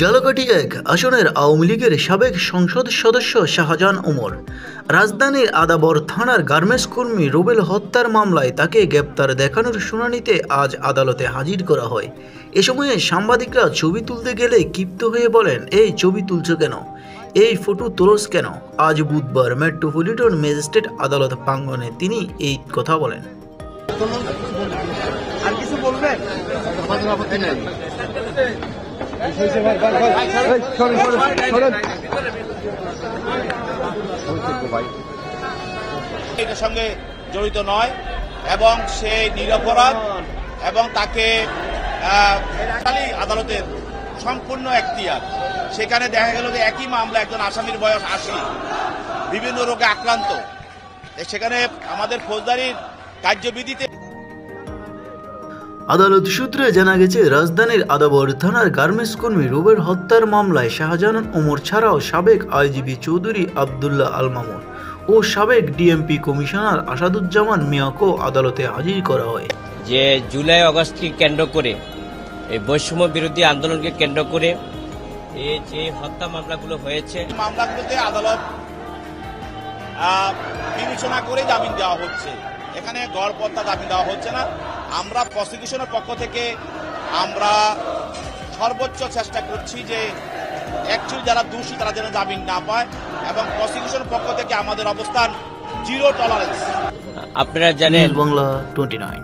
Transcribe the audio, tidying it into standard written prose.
ঝালকাঠি ১ আসনের আওয়ামী লীগের সাবেক সংসদ সদস্য শাহজাহান ওমর রাজধানীর আদাবর থানার গার্মেন্টস কর্মী রুবেল হত্যার মামলায় তাকে গ্রেপ্তার দেখানোর শুনানিতে আজ আদালতে হাজির করা হয়। এ সময়ে সাংবাদিকরা ছবি তুলতে গেলে ক্ষিপ্ত হয়ে বলেন, এই ছবি তুলছ কেন, এই ফটো তোলস কেন। আজ বুধবার মেট্রোপলিটন ম্যাজিস্ট্রেট আদালত প্রাঙ্গণে তিনি এই কথা বলেন। আর কিছু বলবেন? এটার সঙ্গে জড়িত নয় এবং সে নিরপরাধ এবং তাকে আদালতের সম্পূর্ণ এখতিয়ার। সেখানে দেখা গেল যে একই মামলা একজন আসামির বয়স ৮০, বিভিন্ন রোগে আক্রান্ত। সেখানে আমাদের ফৌজদারির কার্যবিধিতে আদালত সূত্রে জানা গেছে, রাজধানীর আদাবর থানার গার্মেন্টস কর্মী রুবেল হত্যার মামলায় শাহজাহান ওমর ছাড়াও সাবেক আইজিপি চৌধুরী আবদুল্লাহ আল মামুন ও সাবেক ডিএমপি কমিশনার আসাদুজ্জামান মিয়াকেও আদালতে হাজির করা হয়। যে জুলাই আগস্টকে কেন্দ্র করে এই বৈষম্য বিরোধী আন্দোলনকে কেন্দ্র করে এই যে হত্যা মামলাগুলো হয়েছে, মামলাগুলোতে আদালত বিবেচনা করে জামিন দেওয়া হচ্ছে। এখানে গড়পড়তা জামিন দেওয়া হচ্ছে না। আমরা প্রসিকিউশনের পক্ষ থেকে আমরা সর্বোচ্চ চেষ্টা করছি যে অ্যাকচুয়ালি যারা দোষী তারা যেন জামিন না পায়, এবং প্রসিকিউশনের পক্ষ থেকে আমাদের অবস্থান জিরো টলারেন্স। আপনারা জানেন বাংলা 29।